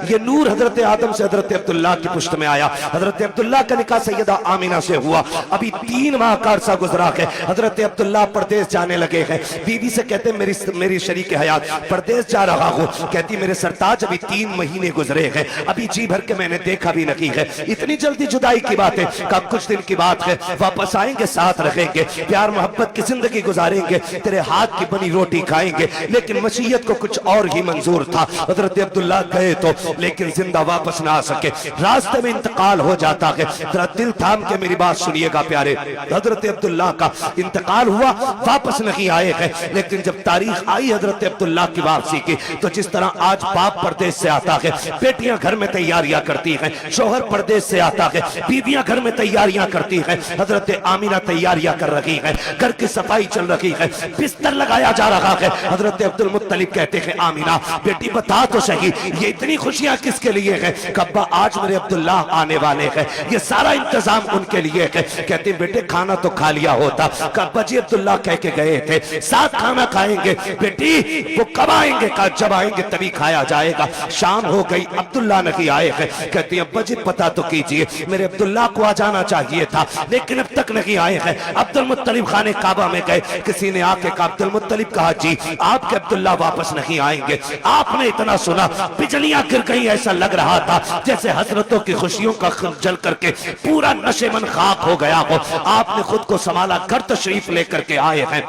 ये नूर हजरत आदम से हजरत अब्दुल्ला की पुश्त में आया। हजरत अब्दुल्ला का निकाह सैयदा आमिना से हुआ। अभी 3 माह का अरसा गुजरा है। हजरत अब्दुल्ला परदेश जाने लगे हैं। बीवी से कहते मेरी शरीक हयात परदेश जा रहा हूँ। कहती मेरे सरताज अभी 3 महीने गुजरे हैं, अभी जी भर के मैंने देखा भी नहीं है, इतनी जल्दी जुदाई की बात है। कब कुछ दिन की बात है, वापस आएंगे, साथ रहेंगे, प्यार मोहब्बत की जिंदगी गुजारेंगे, तेरे हाथ की बनी रोटी खाएंगे। लेकिन मसीयत को कुछ और ही मंजूर था। हजरत अब्दुल्ला गए तो, लेकिन जिंदा वापस ना आ सके, रास्ते में इंतकाल हो जाता है। जरा दिल थाम के मेरी बात सुनिएगा प्यारे, हजरत अब्दुल्ला का इंतकाल हुआ, वापस नहीं आए हैं। लेकिन जब तारीख आई हजरत अब्दुल्ला की वापसी की, तो जिस तरह आज बाप परदेश से आता है, बेटियां घर में तैयारियां करती हैं, शोहर परदेश से आता है, बीवियां घर में तैयारियां करती हैं, हजरत आमिना तैयारियां कर रही है, घर की सफाई चल रही है, बिस्तर लगाया जा रहा है। हजरत अब्दुल मुत्तलिब कहते हैं आमिना बेटी बता तो सही, ये इतनी खुशियां किसके लिए है? कब्बा आज मेरे अब्दुल्ला आने वाले हैं, ये सारा इंतजाम उनके लिए है। कहते बेटे खाना तो खा लिया होता। कब्बा जी अब्दुल्ला कह के गए थे साथ खाना खाएंगे। बेटी वो कब आएंगे? कहा जब आएंगे तभी खाया जाएगा। शाम हो गई, अब्दुल्ला नहीं आए हैं। कहती अब्बा जी पता तो कीजिए, मेरे अब्दुल्ला को आ जाना चाहिए था, लेकिन अब तक नहीं आए हैं। अब्दुल मुत्तलिब खाने काबा में गए, किसी ने आके कहा अब्दुल मुत्तलिब कहा जी आपके अब्दुल्ला वापस नहीं आएंगे। आपने इतना सुना, बिजलियां गिर गई, ऐसा लग रहा था जैसे हजरतों की खुशियों का जल करके पूरा नशेमन खाक हो गया हो। आपने खुद को संभाला, घर तशरीफ लेकर के आए हैं।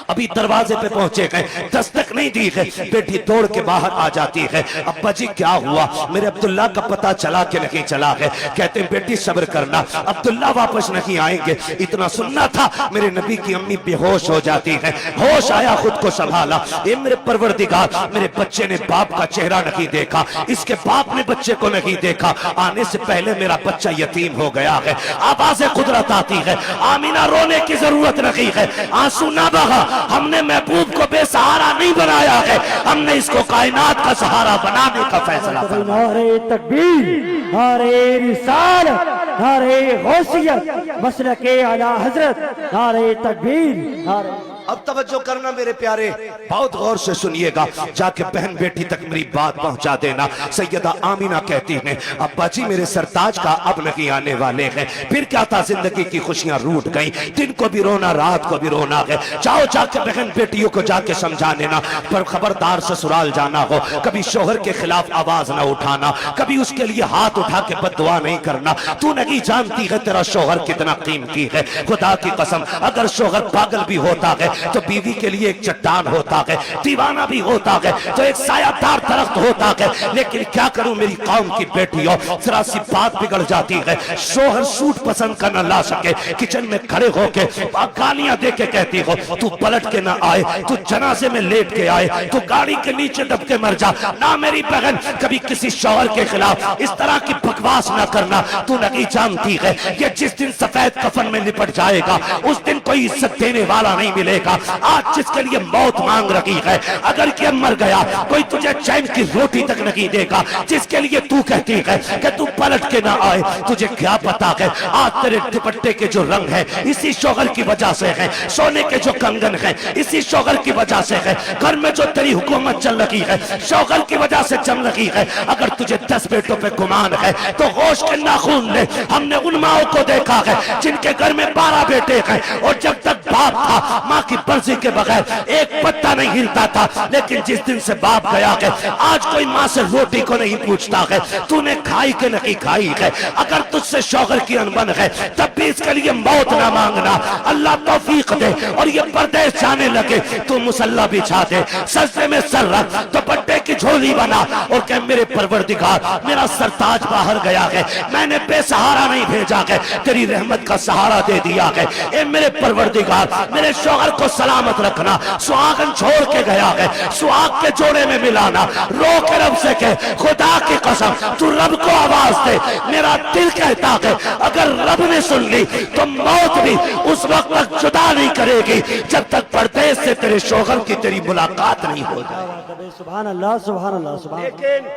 अभी दरवाजे पे पहुंचे गए, दस्तक नहीं दी है, बेटी दौड़ के बाहर आ जाती है। अब्बा जी क्या हुआ? मेरे अब्दुल्ला का पता चला कि नहीं चला है? कहते हैं बेटी सब्र करना, अब्दुल्ला वापस नहीं आएंगे। इतना सुनना था, मेरे नबी की अम्मी बेहोश हो जाती है। होश आया, खुद को संभाला, ये मेरे परवरदिगार, मेरे बच्चे ने बाप का चेहरा नहीं देखा, इसके बाप ने बच्चे को नहीं देखा, आने से पहले मेरा बच्चा यतीम हो गया है। आवाज़े कुदरत आती है, आमीना रोने की जरूरत नहीं है, आंसू ना बहा। हमने महबूब को बेसहारा नहीं बनाया है, हमने इसको कायनात का सहारा बनाने का फैसला किया। नारे तकबीर, नारे रिसालत, नारे गौसियत, मसलके आला हजरत, नारे तकबीर, नारे। अब तवज्जो करना मेरे प्यारे, बहुत गौर से सुनिएगा, जाके बहन बेटी तक मेरी बात पहुंचा देना। सैयदा आमिना कहती हैं अब्बा जी मेरे सरताज का अब नहीं आने वाले हैं। फिर क्या था, जिंदगी की खुशियां रूठ गई, दिन को भी रोना रात को भी रोना है। जाओ जाके बहन बेटियों को जाके समझा देना, पर खबरदार ससुराल जाना हो, कभी शोहर के खिलाफ आवाज ना उठाना, कभी उसके लिए हाथ उठा के बद्दुआ नहीं करना। तू नहीं जानती है तेरा शोहर कितना कीमती है। खुदा की कसम, अगर शोहर पागल भी होता है तो बीवी के लिए एक चट्टान होता है, दीवाना भी होता है तो एक सायादार दरख्त होता है। लेकिन क्या करूं मेरी कौम की बेटियों, जरा सी बात बिगड़ जाती है, शोहर सूट पसंद कर न ला सके, किचन में खड़े होके गालियां दे के कहती हो तू पलट के ना आए, तू जनाजे में लेट के आए, तू गाड़ी के नीचे दब के मर जा। ना मेरी बहन, कभी किसी शोहर के खिलाफ इस तरह की बकवास ना करना। तू नहीं जानती है ये जिस दिन सफेद कफन में लिपट जाएगा उस दिन कोई इज्जत देने वाला नहीं मिलेगा। आज जिसके लिए मौत मांग रही है, अगर ये मर गया कोई तुझे चैन की रोटी तक नहीं देगा। जिसके लिए तू कहती है कि तू पलट के ना आए, तुझे क्या पता है आज तेरे दुपट्टे के जो रंग है इसी शोहर की वजह से है, सोने के जो कंगन है इसी शोहर की वजह से है, घर में जो तेरी हुकूमत चल रही है शोहर की वजह से चल रही है। अगर तुझे 10 बेटों पे गुमान है तो होश के नाखून ले। हमने उन माओं को देखा है जिनके घर में 12 बेटे हैं और जब तक बाप था माँ की मर्जी के बगैर एक पत्ता नहीं हिलता था। लेकिन जिस दिन से बाप गया है आज कोई माँ से रोटी को नहीं पूछता है तूने खाई के नहीं खाई है। अगर तुझसे शौहर की अनबन है तब भी इसके लिए मौत ना मांगना, अल्लाह तौफीक दे और ये परदेश जाने लगे तू मुसल्ला बिछा दे, सजदे में सर रख, दुपट्टे की झोली बना और कह मेरे परवरदिगार मेरा सरताज बाहर गया है, मैंने बेसहारा नहीं भेजा है, तेरी रहमत का सहारा दे दिया है। ए मेरे परवरदिगार मेरे शौहर को सलामत रखना, सुहागन छोड़ के गया है, सुहाग के जोड़े में मिलाना, रो के रब से कह खुदा की कसम तू रब को आवाज दे। मेरा दिल कहता है अगर रब ने सुन ली तो मौत भी उस वक्त तक जुदा नहीं करेगी जब तक परदेश से तेरे शौहर की तेरी मुलाकात नहीं हो जाए। सुभान अल्लाह, सुभान अल्लाह, सुभान। लेकिन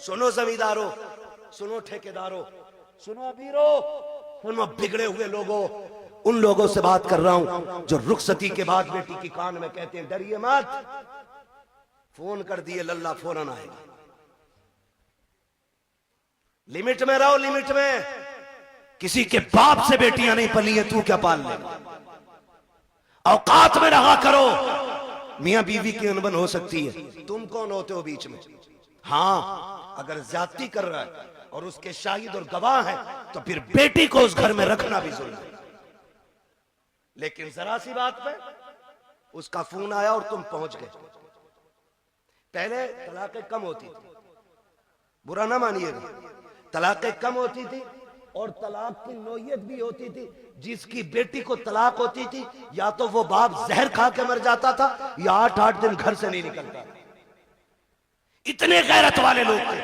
सुनो जमींदारों, सुनो ठेकेदारों, सुनो अमीरों, सुनो बिगड़े हुए लोगों, उन लोगों से बात कर रहा हूं जो रुखसती के बाद बेटी की कान में कहते हैं डरिए मत, फोन कर दिए लल्ला फौरन आएगा। लिमिट में रहो, लिमिट में। किसी के बाप से बेटियां नहीं पली है, तू क्या पाल लेगा? औकात में रहा करो। मियां बीवी की अनबन हो सकती है, तुम कौन होते हो बीच में? हाँ, अगर ज्यादती कर रहा है और उसके शाहिद और गवाह हैं तो फिर बेटी को उस घर में रखना भी जुल्म है। लेकिन जरा सी बात पे उसका फोन आया और तुम पहुंच गए। पहले तलाकें कम होती थी, बुरा ना मानिएगा, तलाकें कम होती थी और तलाक की नौयत भी होती थी। जिसकी बेटी को तलाक होती थी या तो वो बाप जहर खा के मर जाता था या 8-8 दिन घर से नहीं निकलता। इतने गैरत वाले लोग थे।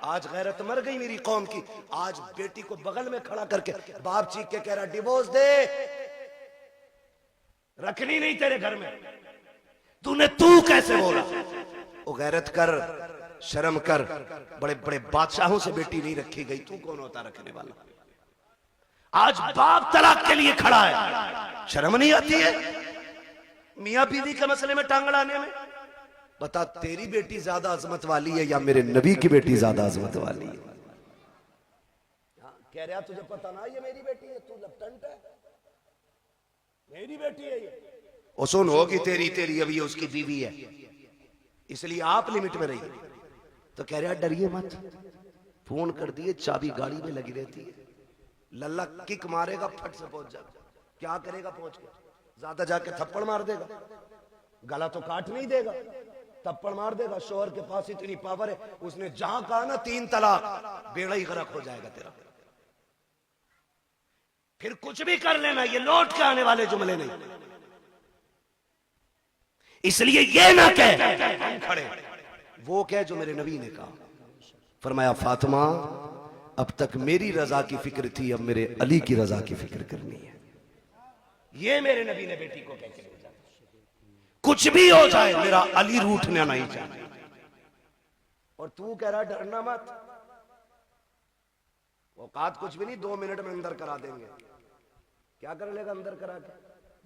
आज गैरत मर गई मेरी कौम की। आज बेटी को बगल में खड़ा करके बाप चीख के कह रहा डिवोर्स दे, रखनी नहीं तेरे घर में। तू कैसे बोला? वो गैरत कर, शर्म कर। बड़े बड़े बादशाहों से बेटी नहीं रखी गई, तू कौन होता रखने वाला? आज बाप तलाक के लिए खड़ा है, शर्म नहीं आती है मियां बीवी के मसले में टांग अड़ाने में? बता, तेरी बेटी ज्यादा अजमत वाली है या मेरे नबी की बेटी ज्यादा अजमत वाली है? कह रहा तुझे पता ना ये मेरी बेटी है, तू लपटंट है, मेरी बेटी है ये। और सुन, होगी तेरी तेरी, अभी उसकी बीवी है, इसलिए आप लिमिट में रहिए। तो कह रहा डरिए मत, फोन कर दिए, चाबी गाड़ी में लगी रहती है, लल्ला किक मारेगा, फट से पहुंच जाएगा। क्या करेगा पहुंच के? ज्यादा जाके थप्पड़ मार देगा, गला तो काट नहीं देगा, थप्पड़ मार देगा। शोहर के पास इतनी पावर है, उसने जहां कहा ना 3 तलाक, बेड़ा ही गरक हो जाएगा तेरा। फिर कुछ भी कर लेना, ये लौट के आने वाले जुमले नहीं। इसलिए ये ना कह हम खड़े, वो कह जो मेरे नबी ने कहा। फरमाया फातिमा, अब तक मेरी रजा की फिक्र थी, अब मेरे अली की रजा की फिक्र करनी है। ये मेरे नबी ने बेटी को कह के भेजा। कुछ भी हो जाए, मेरा अली रूठना नहीं चाहिए। और तू कह रहा डरना मत, औकात कुछ भी नहीं, 2 मिनट में अंदर करा देंगे। क्या कर लेगा अंदर करा के?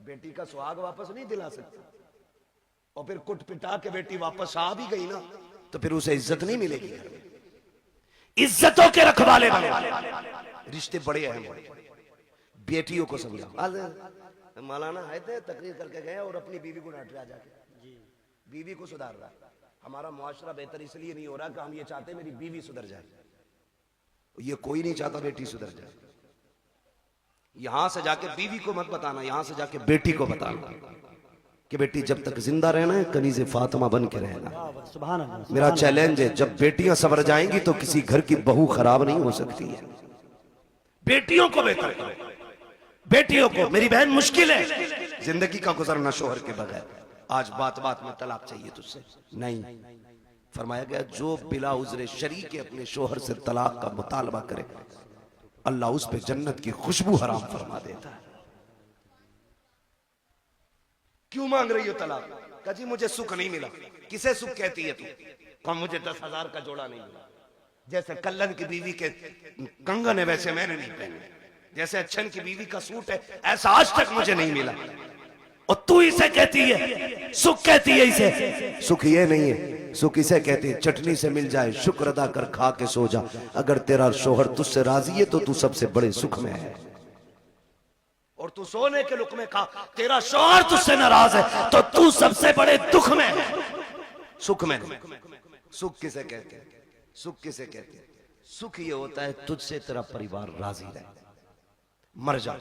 बेटी का सुहाग वापस नहीं दिला सकता। और फिर कुट पिटा के बेटी वापस आ भी गई ना, तो फिर उसे इज्जत नहीं मिलेगी घर में। इज्जतों के रखवाले बने, रिश्ते बड़े अहम हैं। बेटियों को समझाओ। मौलाना आए थे, तकरीर करके गए और अपनी बीवी को डांट रहा जाके, बीवी को सुधार रहा। हमारा मुआशरा बेहतर इसलिए नहीं हो रहा कि हम ये चाहते मेरी बीवी सुधर जाए। ये कोई नहीं चाहता बेटी सुधर जाए। यहां से जाके बीवी को मत बताना, यहां से जाके बेटी को बताना कि बेटी जब तक जिंदा रहना है कनीज़े फातिमा बन के रहना। सुभान अल्लाह। मेरा चैलेंज है, जब बेटियां सवर जाएंगी तो किसी घर की बहू खराब नहीं हो सकती है। बेटियों को बेहतर करो, बेटियों को। मेरी बहन, मुश्किल है जिंदगी का गुजरना शोहर के बगैर। आज बात बात में तलाक चाहिए तुझसे, नहीं। फरमाया गया जो बिला उज़्र शरी के अपने शोहर से तलाक का मुतालबा करे, अल्लाह उस पे जन्नत की खुशबू हराम फरमा देता है। क्यों मांग रही हो तलाक? कहा जी मुझे सुख नहीं मिला। किसे सुख कहती है तू? कहा मुझे 10,000 का जोड़ा नहीं मिला। जैसे कल्लन की बीवी के कंगन है वैसे मैंने नहीं पहने, जैसे अच्छन की बीवी का सूट है ऐसा आज तक मुझे नहीं मिला। और तू इसे कहती है सुख, कहती है इसे सुख? ये नहीं है सुख, इसे कहते हैं चटनी से मिल जाए शुक्र अदा कर खा के सो जा। अगर तेरा शोहर तुझसे राजी है तो तू सबसे बड़े सुख में है। और तू सोने के लुक़मे खा, तेरा शोहर तुझसे नाराज है तो तू सबसे बड़े दुख में है, सुख में नहीं। सुख किसे कहते हैं? सुख किसे कहते हैं? सुख ये होता है तुझसे तेरा परिवार राजी रहे, मर जा।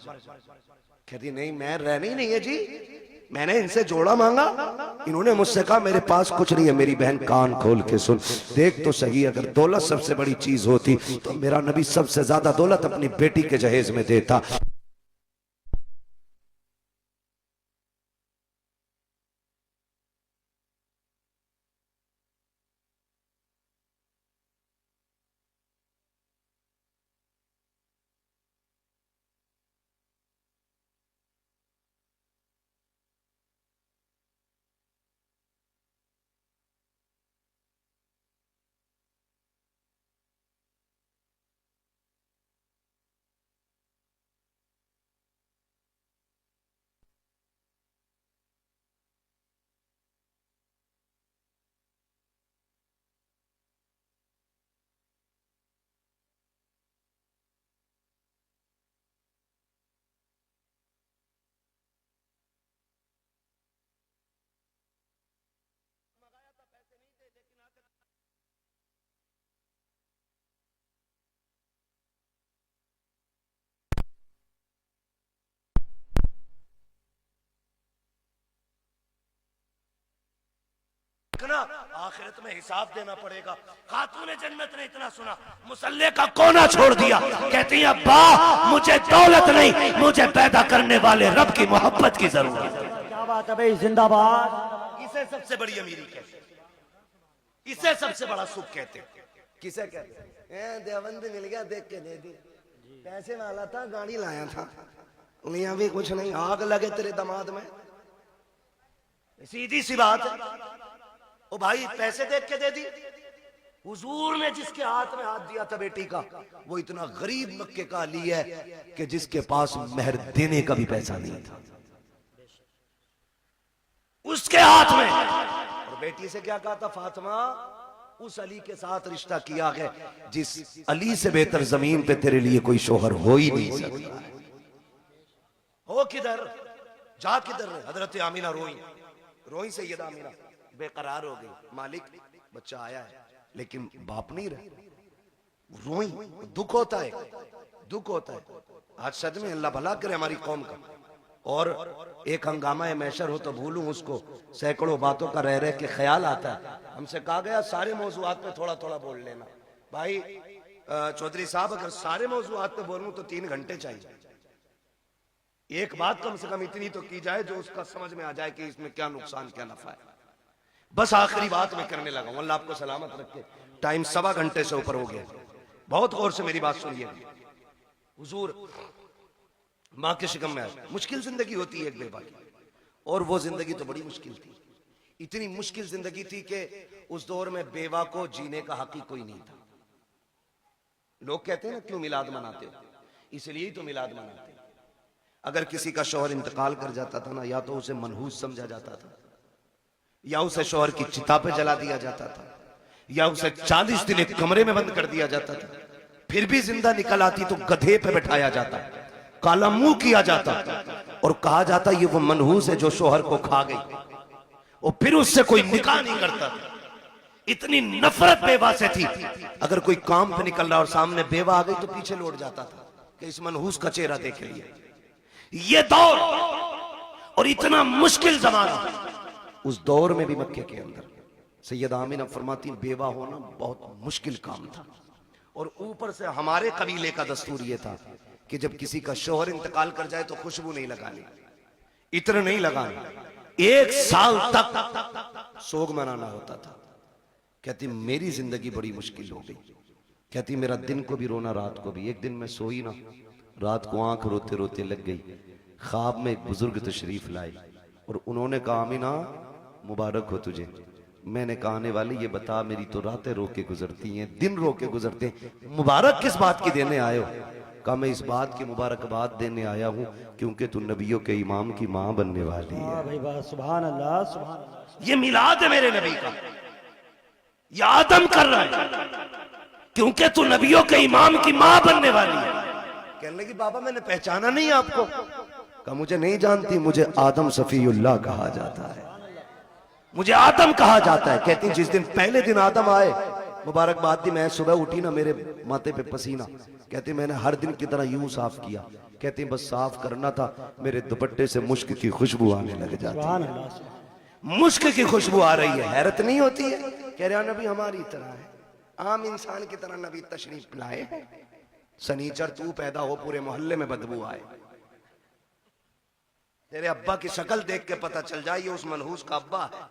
कहती नहीं मैं रहनी नहीं है जी, मैंने इनसे जोड़ा मांगा, इन्होंने मुझसे कहा मेरे पास कुछ नहीं है। मेरी बहन कान खोल के सुन, देख तो सही, अगर दौलत सबसे बड़ी चीज होती तो मेरा नबी सबसे ज्यादा दौलत अपनी बेटी के जहेज में देता। देखना आखिरत में हिसाब देना पड़ेगा। खातून जन्नत ने इतना सुना, मुसल्ले का कोना छोड़ दिया, कहती है अब्बा मुझे दौलत नहीं, मुझे पैदा करने वाले रब की मोहब्बत की जरूरत है। क्या बात है भाई, जिंदाबाद। इसे सबसे बड़ी अमीरी कहते, इसे सबसे बड़ा सुख कहते। किसे कहते हैं? देवबंद मिल गया देख के दे दी, पैसे वाला था गाड़ी लाया था, यहाँ भी कुछ नहीं, आग लगे तेरे दामाद में। सीधी सी बात है। ओ भाई पैसे देख के दे दी। हुजूर ने जिसके हाथ में हाथ दिया था बेटी का, वो इतना गरीब मक्के का अली है कि जिसके पास मेहर देने का भी पैसा नहीं था, उसके हाथ में। और बेटी से क्या कहा था? फातिमा उस अली के साथ रिश्ता किया है जिस अली से बेहतर जमीन पे तेरे लिए कोई शोहर हो ही नहीं सकता। हो किधर, जा किधर? हजरत आमीना रोई, रोई सैयदा आमीना बेकरार हो गई, मालिक बच्चा आया है लेकिन बाप नहीं रहे। रोई, दुख होता है, दुख होता है। आज सदमे, अल्लाह भला करे हमारी कौम का। और एक हंगामा मैशर हो तो भूलूं उसको, सैकड़ों बातों का रह रह के ख्याल आता है। हमसे कहा गया सारे मौजूआत पे थोड़ा थोड़ा बोल लेना। भाई चौधरी साहब अगर सारे मौजूआत पे बोलूं तो 3 घंटे चाहिए। एक बात कम से कम इतनी तो की जाए जो उसका समझ में आ जाए कि इसमें क्या नुकसान क्या नफा है। बस आखिरी बात मैं करने लगा हूं, अल्लाह आपको सलामत रखे। टाइम 1.25 घंटे से ऊपर हो गया। बहुत गौर से मेरी बात सुनिए। हुजूर माँ के शिकम में आए, मुश्किल जिंदगी होती है एक बेवा की, और वो जिंदगी तो बड़ी मुश्किल थी। इतनी मुश्किल जिंदगी थी कि उस दौर में बेवा को जीने का हक ही कोई नहीं था। लोग कहते हैं ना क्यों मिलाद मनाते हो, इसलिए ही तो मिलाद मनाते हैं। अगर किसी का शौहर इंतकाल कर जाता था ना, या तो उसे मनहूस समझा जाता था, या उसे शौहर की चिता पे जला दिया जाता था, या उसे 40 दिन एक कमरे में बंद कर दिया जाता था। फिर भी जिंदा निकल आती तो गधे पे बैठाया जाता, काला मुंह किया जाता और कहा जाता ये वो मनहूस है जो शौहर को खा गई, और फिर उससे कोई निकाह नहीं करता था। इतनी नफरत बेवा से थी, अगर कोई काम पे निकल रहा और सामने बेवा आ गई तो पीछे लौट जाता था कि इस मनहूस का चेहरा देख लिया। ये दौर और इतना मुश्किल जमाना, उस दौर में भी मक्के के अंदर सैयदा आमीना फरमाती बेवा होना बहुत मुश्किल काम था। और ऊपर से हमारे कबीले का दस्तूर ये था कि जब किसी का शौहर इंतकाल कर जाए तो खुशबू नहीं लगानी, इत्र नहीं लगाना, 1 साल तक सोग मनाना होता था। कहती मेरी जिंदगी बड़ी मुश्किल हो गई। कहती मेरा दिन को भी रोना, रात को भी। एक दिन मैं सोई ना, रात को आंख रोते रोते लग गई। ख्वाब में एक बुजुर्ग तशरीफ लाए और उन्होंने कहा आमीना मुबारक हो तुझे। मैंने कहा आने वाले ये बता, मेरी तो रातें रो के गुजरती हैं, दिन रो के गुजरते हैं, मुबारक किस बात की देने आए हो? कहा मैं इस बात की मुबारकबाद देने आया हूं क्योंकि तू नबियों के इमाम की मां बनने वाली है। भाई बात, सुभान अल्लाह, सुभान अल्लाह। ये मिलाद है मेरे नबी का, ये आदम कर रहा है क्योंकि तू नबियों के इमाम की मां बनने वाली है। कहने लगी बाबा मैंने पहचाना नहीं आपको। कहा मुझे नहीं जानती, मुझे आदम सफीउल्लाह कहा जाता है, मुझे आदम कहा जाता है। कहती जिस दिन पहले दिन आदम आए, मुबारकबाद दी, मैं सुबह उठी ना मेरे माथे पे पसीना। कहती मैंने हर दिन की तरह यूं साफ किया। कहती बस साफ करना था, मेरे दुपट्टे से मुश्क की खुशबू आने लग जाती है। मुश्क की खुशबू आ रही है, हैरत नहीं होती है? कह रहा नबी हमारी तरह है, आम इंसान की तरह नबी तशरीफ लाए। सनीचर तू पैदा हो पूरे मोहल्ले में बदबू आए, तेरे अब्बा की शक्ल देख के पता चल जाए ये उस मनहूस का अब्बा है,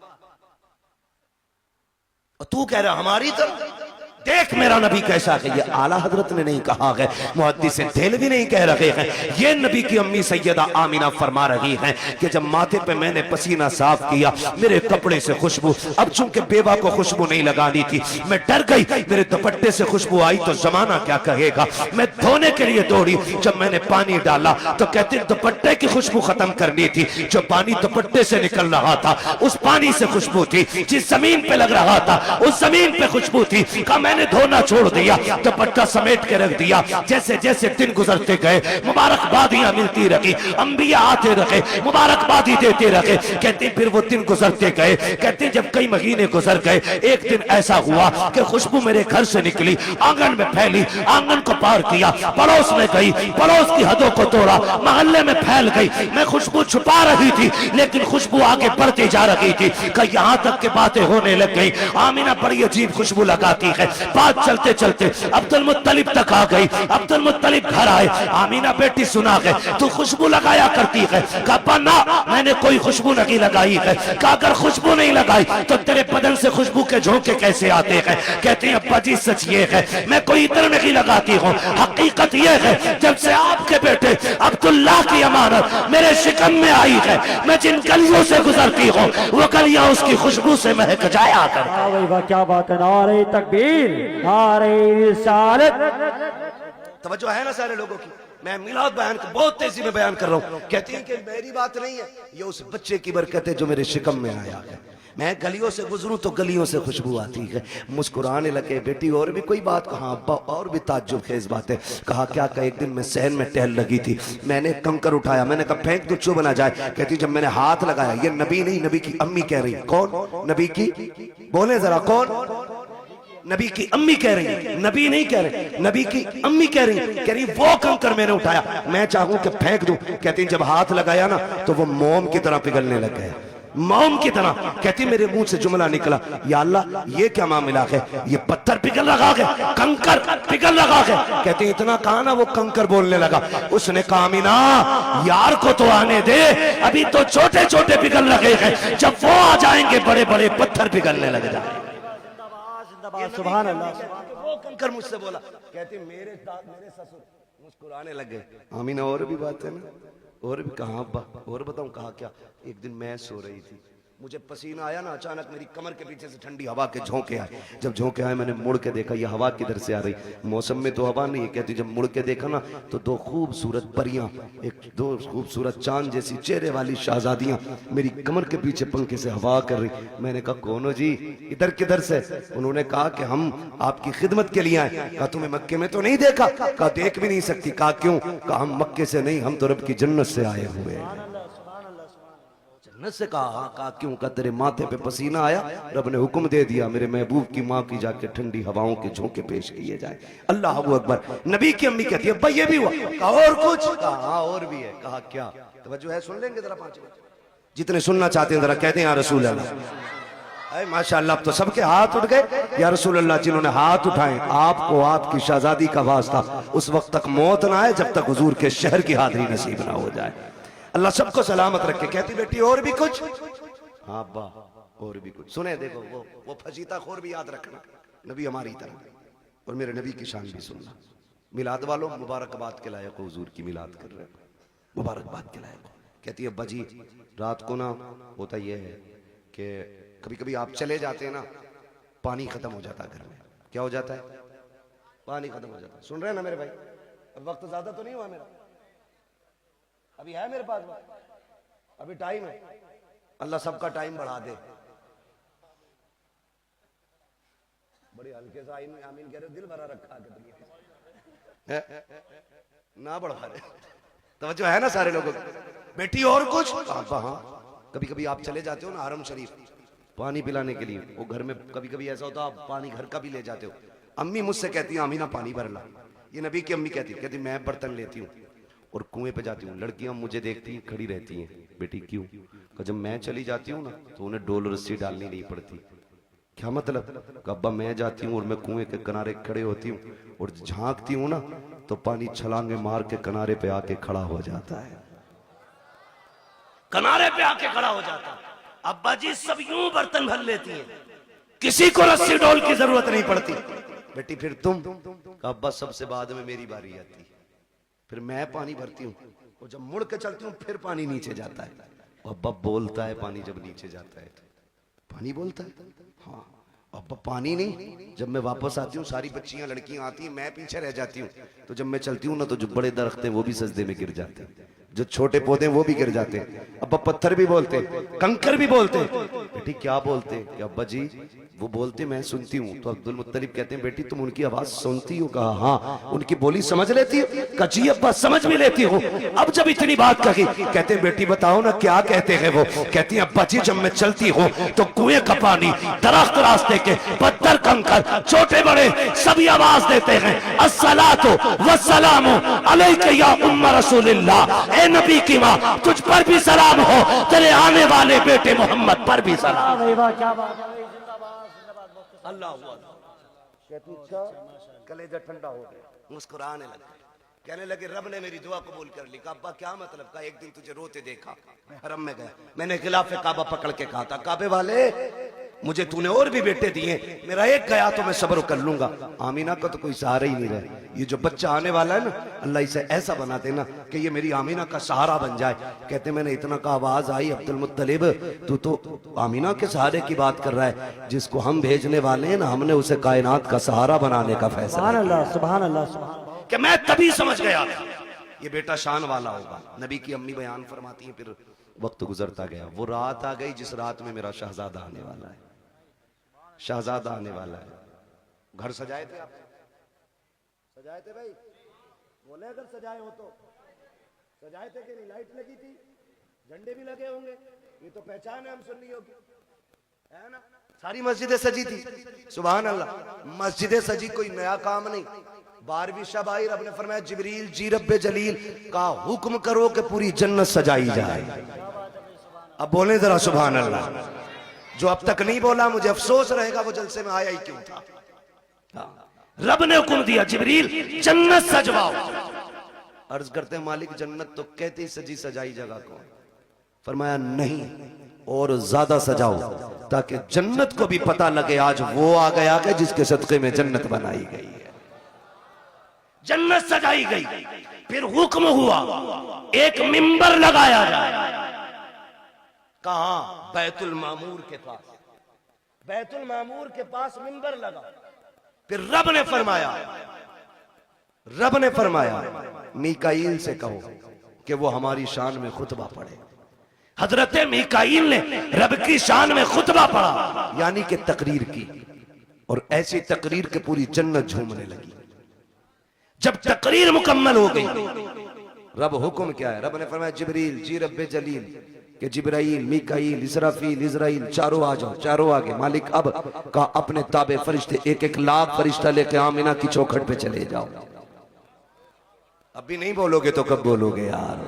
और तू कह रहा हमारी तरह। देख मेरा नबी कैसा है। ये आला हजरत ने नहीं कहा है, मुहद्दिस देहलवी नहीं कह रहे हैं, ये नबी की अम्मी सैयदा आमीना फरमा रही हैं कि जब माथे पे मैंने पसीना साफ किया, मेरे कपड़े से खुशबू, अब चूंकि बेवा को खुशबू नहीं लगानी थी, मैं डर गई मेरे दुपट्टे से खुशबू आई तो जमाना क्या कहेगा। मैं धोने के लिए दौड़ी, जब मैंने पानी डाला तो कहते दुपट्टे की खुशबू खत्म करनी थी। जो पानी दुपट्टे से निकल रहा था उस पानी से खुशबू थी, जिस जमीन पे लग रहा था उस जमीन पे खुशबू थी। कहा मैंने धोना छोड़ दिया, दुपट्टा समेट के रख दिया। जैसे जैसे दिन गुजरते गए मुबारकबादियां मिलती रही, अंबिया आते रहे, मुबारकबादी देते रहे। कहते फिर वो दिन गुजरते गए। कहते जब कई महीने गुजर गए, एक दिन ऐसा हुआ कि खुशबू मेरे घर से निकली, आंगन में फैली, आंगन को पार किया, पड़ोस में गई, पड़ोस की हदों को तोड़ा, मोहल्ले में फैल गई। मैं खुशबू छुपा रही थी, लेकिन खुशबू आगे बढ़ती जा रही थी कि यहाँ तक के बातें होने लग गई। आमीना बड़ी अजीब खुशबू लगाती है। बात चलते चलते अब्दुल मुत्तलिब तक आ गई। अब्दुल मुत्तलिब घर आए। आमीना बेटी सुना है तू खुशबू लगाया करती है। कहा ना, मैंने कोई खुशबू नहीं लगाई है। कहा अगर खुशबू नहीं लगाई तो तेरे बदन से खुशबू के झोंके कैसे आते हैं? कहते हैं अब्बा जी सच ये है, मैं कोई इतर नहीं लगाती हूँ। हकीकत ये है जब से आपके बेटे अब्दुल्लाह की अमानत मेरे शिकम में आई है, मैं जिन गलियों से गुजरती हूँ वो गलियां उसकी खुशबू से महक जाया कर। वाह भाई वाह, क्या बात है। नारे तकबीर, नारे रिसालत। तवज्जो है ना सारे लोगों की? मैं मिलाद बयान को बहुत तेजी में बयान कर रहा हूँ। कहती है कि मेरी बात नहीं है, ये उस बच्चे की बरकत है जो मेरे शिकम में आया है। मैं गलियों से गुजरूं तो गलियों से खुशबू आती है। मुस्कुराने लगे। बेटी और भी कोई बात? कहा अब्बा और भी ताज्जुब खेज बात है। कहा क्या? का एक दिन मैं सहन में टहल लगी थी, मैंने कंकर उठाया, मैंने कहा फेंक दो चुभ ना जाए। कहती जब मैंने हाथ लगाया, ये नबी नहीं नबी की अम्मी कह रही। कौन नबी की? बोले जरा कौन? नबी की अम्मी कह रही है, नबी नहीं कह रहे, नबी की अम्मी कह रही वो कंकर मैंने उठाया, मैं चाहूं कि फेंक दूं। कहती जब हाथ लगाया ना तो वो मोम की तरह पिघलने लग गया, मोम की तरह। कहती मेरे मुंह से जुमला निकला, या अल्लाह ये क्या मामला है? ये पत्थर पिघल रहा है, कंकर पिघल रहा है। कहती इतना कहा ना वो कंकर बोलने लगा। उसने कहा अमीना यार को तो आने दे, अभी तो छोटे छोटे पिघल रहे हैं, जब वो आ जाएंगे बड़े बड़े पत्थर पिघलने लग जाए। सुभान अल्लाह। वो कंकर मुझसे बोला। कहती मेरे ससुर मुस्कुराने लग गए। आमीना और भी बात है ना, और भी कहा अब्बा और बताऊं? कहा क्या? एक दिन मैं सो रही थी, मुझे पसीना आया ना, अचानक मेरी कमर के पीछे से ठंडी हवा के झोंके आए। जब झोंके आए मैंने मुड़ के देखा, ये हवा किधर से आ रही? मौसम में तो हवा नहीं है। कहती जब मुड़ के देखा ना तो दो खूबसूरत परियां, दो खूबसूरत चांद जैसी चेहरे वाली शहजादियां मेरी कमर के पीछे पंखे से हवा कर रही। मैंने कहा कौन हो जी, इधर किधर से? उन्होंने कहा कि हम आपकी खिदमत के लिए आए। कहा तुम्हें मक्के में तो नहीं देखा? कहा देख भी नहीं सकती। कहा क्यों? कहा हम मक्के से नहीं, हम तो रब की जन्नत से आए हुए हैं। से कहा क्यों? का तेरे माथे पे पसीना आया, रब ने हुक्म दे दिया मेरे महबूब की माँ की जाके ठंडी हवाओं के झोंके पेश किए जाए। अल्लाह अकबर। नबी की अम्मी कहती है भाई ये भी हुआ? कहा और कुछ? कहा और भी है। कहा क्या? तवज्जो है, सुन लेंगे जरा 5 मिनट, जितने सुनना चाहते हैं जरा कहते हैं या रसूल अल्लाह। माशाअल्लाह, अब तो सबके हाथ उठ गए या रसूल अल्लाह। जिन्होंने हाथ उठाए आपको आपकी शहजादी का वास्ता उस वक्त तक मौत ना आए जब तक हुजूर के शहर की हाजिरी नसीब ना हो जाए। अल्लाह सबको सलामत रखे। कहती बेटी और भी कुछ? हाँ अब्बा और भी कुछ। सुने देखो वो फजीता खोर भी याद रखना, नबी हमारी तरह, और मेरे नबी की शान भी सुनना। मिलाद वालों मुबारकबाद के लायक हुजूर की मिलाद कर रहे हैं, मुबारकबाद के लायक। कहती है अब्बा जी रात को ना होता यह है कि कभी कभी आप चले जाते हैं ना, पानी खत्म हो जाता है घर में। क्या हो जाता है? पानी खत्म हो जाता है। सुन रहे हैं ना मेरे भाई? अब वक्त ज्यादा तो नहीं हुआ मेरा, अभी है मेरे पास, अभी टाइम है। अल्लाह सबका टाइम बढ़ा दे। बड़ी हल्के से आमीन कह रहे, दिल भरा रखा है ना, बढ़ा रहे। तवज्जो है ना सारे लोगों की? बेटी और कुछ? हाँ, कभी कभी आप चले जाते हो ना हरम शरीफ पानी पिलाने के लिए, वो घर में कभी कभी ऐसा होता आप पानी घर का भी ले जाते हो। अम्मी मुझसे कहती है अमीना पानी भर ला। ये नबी की अम्मी कहती मैं बर्तन लेती हूँ और कुएं पे जाती हूँ। लड़कियां मुझे देखती खड़ी रहती हैं, बेटी क्यों? जब मैं चली जाती हूँ ना तो उन्हें डोल रस्सी डालनी नहीं पड़ती। क्या मतलब? अब्बा मैं जाती हूँ और मैं कुएं के किनारे खड़े होती हूँ और झांकती हूँ ना तो पानी छलांगे मार के किनारे पे आके खड़ा हो जाता है, किनारे पे आके खड़ा हो जाता है। अब्बा जी सब यूं बर्तन भर लेती हैं, किसी को रस्सी डोल की जरूरत नहीं पड़ती। बेटी फिर तुम? अब्बा सबसे बाद में मेरी बारी आती है, फिर मैं पानी भरती हूँ और जब मुड़ के चलती हूँ फिर पानी नीचे जाता है। अब्बा बोलता है पानी जब नीचे जाता है तो पानी बोलता है। हाँ अब्बा पानी नहीं। जब मैं वापस आती हूँ सारी बच्चियां लड़कियां आती हैं, मैं पीछे रह जाती हूँ। तो जब मैं चलती हूँ ना तो जो बड़े दरख्त हैं वो भी सजदे में गिर जाते हैं, जो छोटे पौधे वो भी गिर जाते हैं। अब्बा पत्थर भी बोलते, कंकर भी बोलते। बेटी क्या बोलते? अब्बा जी वो बोलते मैं सुनती हूँ। तो अब्दुल मुत्तलिब कहते हैं बेटी तुम उनकी आवाज सुनती हो? कहा हाँ। उनकी बोली समझ लेती हो? कहा जी अब्बा समझ भी लेती हो। अब जब इतनी बात कही, कहते हैं बेटी बताओ ना क्या कहते हैं वो? कहती है अब्बा जी जब मैं चलती हूँ तो कुएं का पानी, दरख्त, रास्ते के पत्थर, कंकर, छोटे बड़े सभी आवाज देते हैं अस्सलातु वस्सलामु अलैका या उम्म रसूलिल्लाह। ए नबी की माँ तुझ पर भी सलाम हो, तेरे आने वाले बेटे मोहम्मद पर भी सलाम। अल्लाह कहती अच्छा कलेजा ठंडा हो गया, मुस्कुराने लगे, कहने लगे रब ने मेरी दुआ कबूल कर ली। अब्बा क्या मतलब? का एक दिन तुझे रोते देखा, मैं हरम में गया, मैंने खिलाफे काबा पकड़ के कहा था काबे वाले मुझे तूने और भी बेटे दिए, मेरा एक गया तो मैं सब्र कर लूंगा। आमीना का तो कोई सहारा ही नहीं रहा। ये जो बच्चा आने वाला है ना, अल्लाह इसे ऐसा बना देना कि ये मेरी आमीना का सहारा बन जाए। कहते मैंने इतना का आवाज आई अब्दुल मुत्तलिब तू तो आमीना के सहारे की बात कर रहा है, जिसको हम भेजने वाले हैं ना हमने उसे कायनात का सहारा बनाने का फैसला। सुभान अल्लाह, सुभान अल्लाह, सुभान। कि मैं तभी समझ गया ये बेटा शान वाला होगा। नबी की अम्मी बयान फरमाती है फिर वक्त गुजरता गया, वो रात आ गई जिस रात में मेरा शहजादा आने वाला है, शहजादा आने वाला है। घर सजाए थे आप? सजाए थे भाई? बोले अगर सजाए हो तो सजाए थे कि नहीं? लाइट लगी थी, झंडे भी लगे होंगे, ये तो पहचान है हम सुन्नियों की, है ना? सारी मस्जिदें सजी थी। सुभान अल्लाह, मस्जिदें सजी कोई नया काम नहीं। 12वीं शब आई, रब ने फरमाया जिब्रील जी रब्बे जलील का हुक्म करो कि पूरी जन्नत सजाई जाए। अब बोले जरा सुभान अल्लाह। जो अब तक नहीं बोला मुझे अफसोस रहेगा वो जलसे में आया ही क्यों था। रब ने हुक्म दिया जिब्रील जन्नत सजवाओ। अर्ज करते हैं मालिक जन्नत तो कहते ही सजी सजाई जगह को। फरमाया नहीं और ज्यादा सजाओ ताकि जन्नत को भी पता लगे आज वो आ गया कि जिसके सदके में जन्नत बनाई गई है। जन्नत सजाई गई, फिर हुक्म हुआ एक मिंबर लगाया जाए। कहां? बैतुल मामूर के पास। बैतुल मामूर के पास मिंबर लगा। फिर रब ने फरमाया मीकाईल से कहो कि वो हमारी शान में खुतबा पढ़े। हजरत मीकाईल ने रब की शान में खुतबा पढ़ा, यानी कि तकरीर की, और ऐसी तकरीर के पूरी जन्नत झूमने लगी। जब तकरीर मुकम्मल हो गई, रब हुक्म क्या है? रब ने फरमाया जिब्रील जी रब्बे जलील कि जिब्राइल, मीकाईल, इसराफील, इजराइल चारों आ जाओ। चारों आगे। मालिक अब का अपने ताबे फरिश्ते 1-1 लाख फरिश्ता लेके आमीना की चौखट पे चले जाओ। अभी नहीं बोलोगे तो कब बोलोगे यार?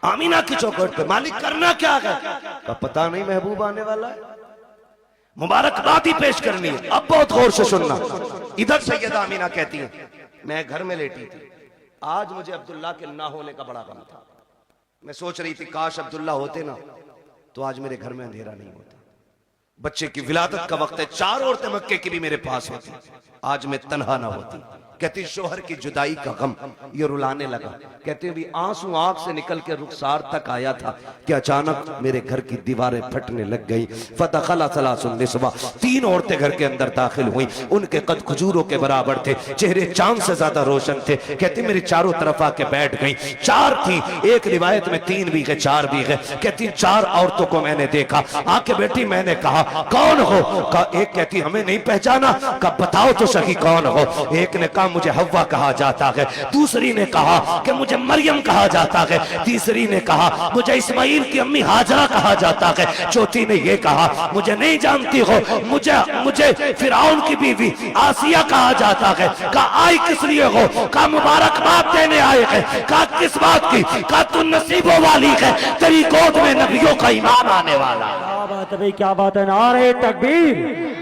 आमीना की चौखट पे। मालिक करना क्या है? का पता नहीं, महबूब आने वाला है, मुबारकबाद ही पेश करनी है। अब बहुत गौर से सुनना। इधर सैयदा आमीना कहती है मैं घर में लेटी थी, आज मुझे अब्दुल्ला के ना होने का बड़ा गम था। मैं सोच रही थी काश अब्दुल्ला होते ना तो आज मेरे घर में अंधेरा नहीं होता। बच्चे की विलादत का वक्त है, 4 औरतें मक्के की भी मेरे पास होती, आज मैं तन्हा ना होती। कहती शोहर की जुदाई का गम ये रुलाने लगा। कहते भी आंसू आंख से निकल के रुखसार तक आया था कि अचानक मेरे घर की दीवारें फटने लग गई। फदखला सलासुन निस्वा, 3 औरतें घर के अंदर दाखिल हुई। उनके कद खजूरों के बराबर थे, चेहरे चांद से ज्यादा रोशन थे। कहती मेरी चारों तरफ आके बैठ गई। 4 थी, एक रिवायत में 3 भी गए, 4 भी गए। कहती 4 औरतों को मैंने देखा, आके बेटी मैंने कहा कौन हो? एक कहती हमें नहीं पहचाना। का बताओ तो सही कौन हो? एक ने कहा मुझे हव्वा कहा जाता है, दूसरी ने कहा कि मुझे मरियम कहा जाता है, तीसरी ने कहा मुझे इस्माइल की अम्मी हाजरा कहा जाता है, चौथी ने यह कहा मुझे नहीं जानती हो, मुझे फिरौन की बीवी आसिया कहा जाता है। का आई किस लिए हो? का मुबारकबाद देने आए हैं। का किस बात की? का तू नसीबों वाली है, तेरी गोद में नबियों का इमाम आने वाला। क्या बात है भाई, क्या बात है। नारे तकबीर,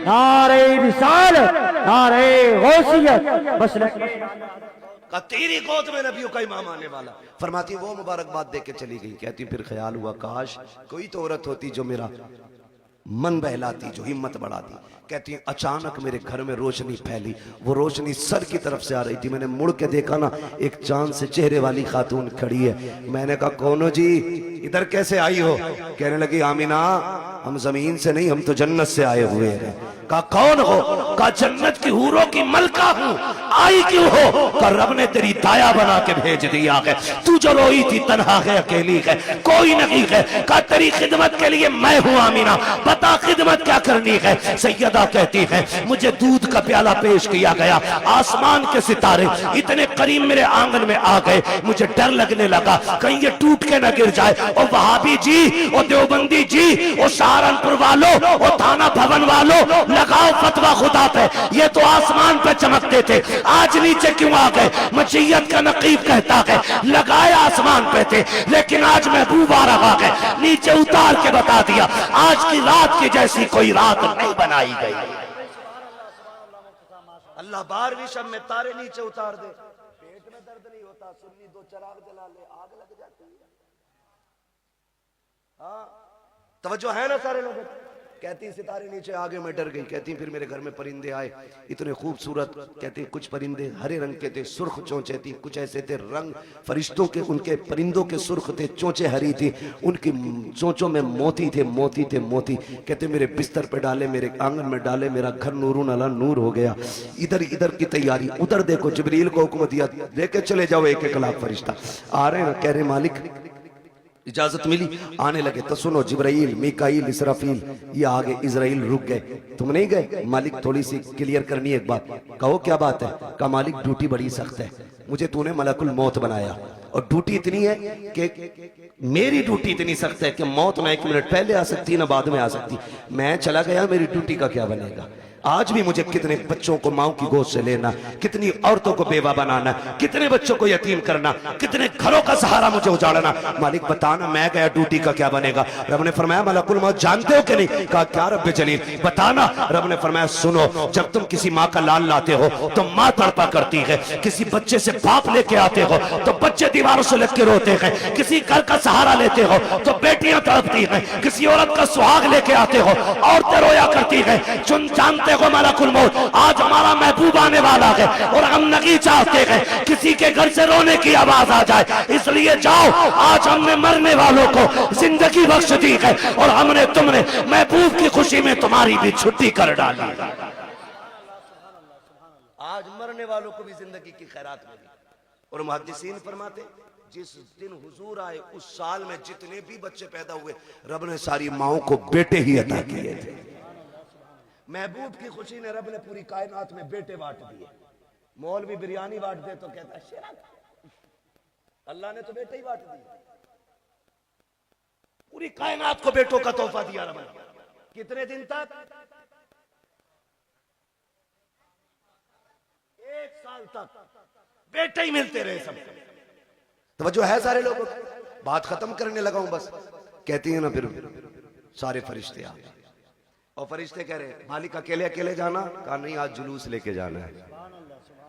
नारे रिसालत, नारे गौसियत। बस का तेरी गोद में नबियों का इमाम आने वाला। फरमाती वो मुबारकबाद दे के चली गई। कहती फिर ख्याल हुआ काश कोई तो औरत होती जो मेरा मन बहलाती, जो हिम्मत बढ़ाती। कहती अचानक मेरे घर में रोशनी फैली, वो रोशनी सर की तरफ से आ रही थी। मैंने मुड़ के देखा ना, एक चांद से चेहरे वाली खातून खड़ी है। मैंने कहा कौन हो जी, इधर कैसे आई हो? कहने लगी आमीना हम जमीन से नहीं, हम तो जन्नत से आए हुए हैं। कहा कौन हो? कहा जन्नत की हूरों की मलका हूं। आई क्यों हो? कहा रब ने तेरी दाया बना के भेज दिया है। तू जो रोई थी तन्हा है, अकेली है, कोई नहीं है। कहा तेरी खिदमत के लिए मैं हूं आमीना, बता खिदमत क्या करनी है? सैयदा कहती है मुझे दूध का प्याला पेश किया गया, आसमान के सितारे इतने करीब मेरे आंगन में आ गए, मुझे डर लगने लगा कहीं ये टूट के न गिर जाए। और वहाबी जी, और देवबंदी जी, और सहारनपुर वालों, और थाना भवन वालों, लगाओ फतवा खुदा पे। ये तो आसमान पे चमकते थे, आज नीचे क्यों आ गए? मशीयत का नकीब कहता है लगाए आसमान पे थे, लेकिन आज महबूब आ रहा है, नीचे उतार के बता दिया आज की रात की जैसी कोई रात नहीं बनाई गई। अल्लाह 12वीं शब में तारे नीचे उतार दे, पेट में दर्द नहीं होता, सुन्नी 2 चिराग जला ले, आग लग जाती है। हाँ तवज्जो है ना सारे लोग? कहती सितारे नीचे आगे मैं डर गई। कहती फिर मेरे घर में परिंदे आए, इतने खूबसूरत, कहती कुछ परिंदे हरे रंग के थे, सुर्ख चोंचे थी, कुछ ऐसे थे रंग फरिश्तों के, उनके परिंदों के सुर्ख थे, चोंचे हरी थी, उनकी चोंचों में मोती थे, मोती थे, मोती। कहते मेरे बिस्तर पे डाले, मेरे आंगन में डाले, मेरा घर नूरून अला नूर हो गया। इधर इधर की तैयारी, उधर देखो जिब्रील को हुक्म दिया लेके चले जाओ 1-1 लाख फरिश्ता आ रहे हैं। कह रहे मालिक इजाजत मिली, आने लगे तो सुनो जिब्राइल, मीकाईल, इसराफील ये आगे, इजराइल रुक गए। तुम नहीं गए? मालिक थोड़ी सी क्लियर करनी है एक बात। कहो क्या बात है? कहा मालिक ड्यूटी बड़ी सख्त है, मुझे तूने मलकुल मौत बनाया और ड्यूटी इतनी है कि मेरी ड्यूटी इतनी सख्त है कि मौत ना 1 मिनट पहले आ सकती ना बाद में आ सकती। मैं चला गया, मेरी ड्यूटी का क्या बनेगा? आज भी मुझे कितने बच्चों को मां की गोद से लेना, कितनी औरतों को बेवा बनाना, कितने बच्चों को यतीम करना, कितने घरों का सहारा मुझे उजाड़ना। मालिक बताना मैं गया ड्यूटी का क्या बनेगा? रब ने फरमाया मलकुल मौत जानते हो कि नहीं? कहा क्या रब जलील बताना। रब ने फरमाया सुनो, जब तुम किसी माँ का लाल लाते हो तो माँ तड़पा करती है, किसी बच्चे से बाप लेके आते हो तो बच्चे दीवारों से लग के रोते हैं, किसी घर का सहारा लेते हो तो बेटियां तड़पती हैं, किसी औरत का सुहाग लेके आते हो औरतें रोया करती हैं। जानते हो मलकुल मौत आज हमारा महबूब आने वाला है और हम नहीं चाहते हैं किसी के घर से रोने की आवाज आ जाए, इसलिए जाओ आज हमने मरने वालों को जिंदगी बख्श दी है और हमने तुमने महबूब की खुशी में तुम्हारी भी छुट्टी कर डाली। आज मरने वालों को भी जिंदगी की खैरात मिली। और मुहद्दिसीन फरमाते जिस दिन हुजूर आए उस साल में जितने भी बच्चे पैदा हुए रब ने सारी माओं को बेटे ही अता किए थे। महबूब की खुशी ने रब ने पूरी कायनात में बेटे बांट दिए। मौलवी बिरयानी बांट दे तो कहता है अल्लाह ने तो बेटे ही बांट दिए। पूरी कायनात को बेटों का तोहफा दिया रब ने। कितने दिन तक? 1 साल तक बेटे ही मिलते रहे सबको। तवज्जो है सारे लोगों को? बात खत्म करने लगा हूं बस। कहती है ना फिर सारे फरिश्ते आ गए और फरिश्ते कह रहे मालिक अकेले अकेले जाना? कहा नहीं आज जुलूस लेके जाना है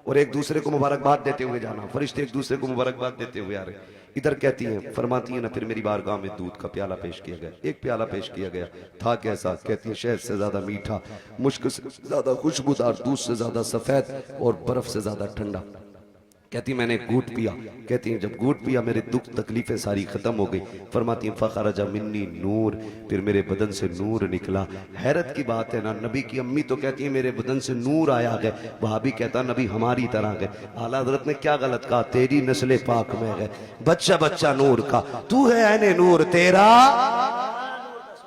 और एक दूसरे को मुबारकबाद देते हुए जाना। फरिश्ते एक दूसरे को मुबारकबाद देते हुए आ रहे। इधर कहती हैं फरमाती है ना फिर मेरी बारगाह में दूध का प्याला पेश किया गया। एक प्याला पेश किया गया था कैसा? कहती है शहद से ज्यादा मीठा, मुश्क से ज्यादा खुशबूदार, दूध से ज्यादा सफेद और बर्फ से ज्यादा ठंडा। कहती मैंने घूट पिया। कहती है जब घूट पिया मेरे दुख तकलीफें सारी खत्म हो गई। फरमाती फखरजा मिन्नी नूर, फिर मेरे बदन से नूर निकला। हैरत की बात है ना, नबी की अम्मी तो कहती है मेरे बदन से नूर आया है, वहाबी कहता नबी हमारी तरह है। आला हज़रत ने क्या गलत कहा? तेरी नस्ल पाक में है, बच्चा बच्चा नूर का, तू है ऐने नूर, तेरा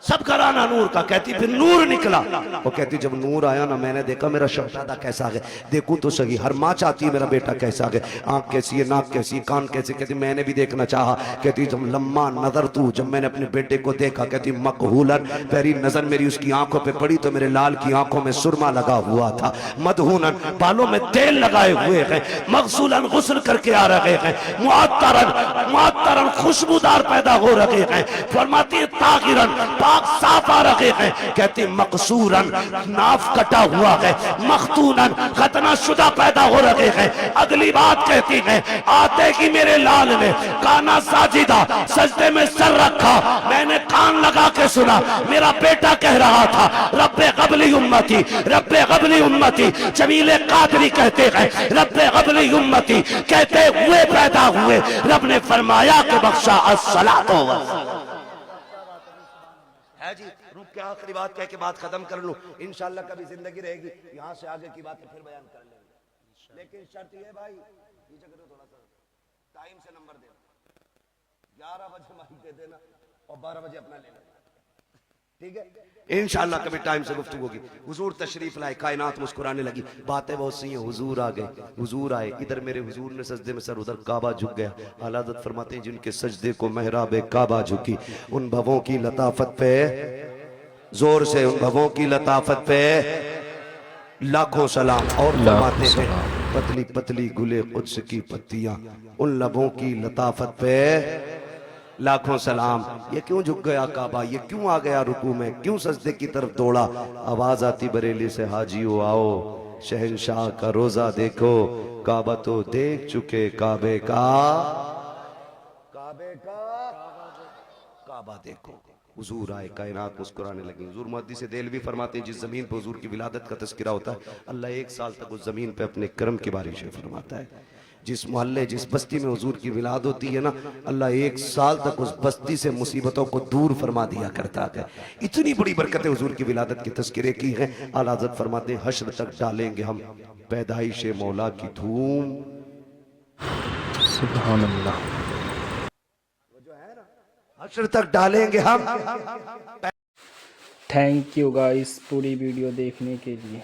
सब कराना नूर का। कहती फिर नूर निकला। वो कहती जब नूर आया ना मैंने देखा मेरा शहजादा कैसा है, देखूं तो सही। हर माँ चाहती है मेरा बेटा कैसा है, आंख कैसी है, नाक कैसी है, कान कैसे। कहती मैंने भी देखना चाहा। कहती जब लम्मा नजर तू, जब मैंने अपने बेटे को देखा, कहती मकहूलन, पहली नजर मेरी उसकी आंखों पे पड़ी तो मेरे लाल की आंखों में सुरमा लगा हुआ था। मदहूनन, बालों में तेल लगाए हुए हैं। मगसूलन, गुस्ल करके आ रहे हैं। मुअत्तरन, मुअत्तरन, खुशबूदार पैदा हो रहे हैं। फरमाती है ताहिरन, पाक साफ आ रहे हैं। कहती मकसूरन, नाफ कटा हुआ है। मखतूनन, खतना शुदा पैदा हो रहे हैं। अगली बात कहती है आते ही मेरे लाल ने काना साजिदा, सजदे में सर रखा। मैंने कान लगा के सुना, मेरा बेटा कह रहा था रब्बे क़ब्ली उम्मती, रब्बे क़ब्ली उम्मती। जमीले कादरी कहते हैं रब्बे क़ब्ली उम्मती, कहते हुए पैदा हुए। रब ने फरमाया कि बख्शा अस्सलातो है जी, रुक कि आखिरी बात कह के बात खत्म कर लूं, इंशाल्लाह कभी जिंदगी रहेगी यहां से आगे की बातें फिर बयान कर लेंगे। लेकिन शर्त ये भाई, पीछे करो थोड़ा सा, टाइम से नंबर देना, 11 बजे माइक दे देना और 12 बजे अपना ले लेना, ठीक है? इंशाल्लाह कभी टाइम से गुफ्तगू होगी। हुजूर तशरीफ लाए, कायनात मुस्कुराने लगी, बातें बहुत सी हैं। हुजूर आ गए, हुजूर आए, इधर मेरे हुजूर ने सजदे में सर, उधर काबा झुक गया। आला हज़रत फरमाते हैं जिनके सजदे को महराबे काबा झुकी, उन भवों की लताफत पे, जोर से, उन भवों की लताफत पे लाखों सलाम। और फरमाते हैं पतली पतली गुले कुद्स की पत्तियां, उन लबों की लताफत पे लाखों सलाम। ये क्यों झुक गया काबा, ये क्यों आ गया रुकू में, क्यों सजदे की तरफ दौड़ा? आवाज आती बरेली से, हाजियो आओ, शहंशाह का रोजा देखो, काबा तो देख चुके, काबे का काबा देखो। हुजूर आए, कायनात मुस्कुराने लगी। हुजूर मुहद्दिस देलवी फरमाते हैं जिस जमीन पर हुजूर की विलादत का तज़किरा होता है, अल्लाह 1 साल तक उस जमीन पे अपने करम की बारिशें फरमाता है। जिस मोहल्ले, जिस बस्ती में हुजूर की विलादत होती है ना, अल्लाह 1 साल तक उस बस्ती से मुसीबतों को दूर फरमा दिया करता है। इतनी बड़ी बरकतें हुजूर की विलादत के तज़किरे की हैं। आला हज़रत फरमाते हैं हश्र तक डालेंगे हम पैदाइश मौला की धूम। सुभान अल्लाह। हश्र तक डालेंगे हम। थैंक यू गाइस पूरी वीडियो देखने के लिए।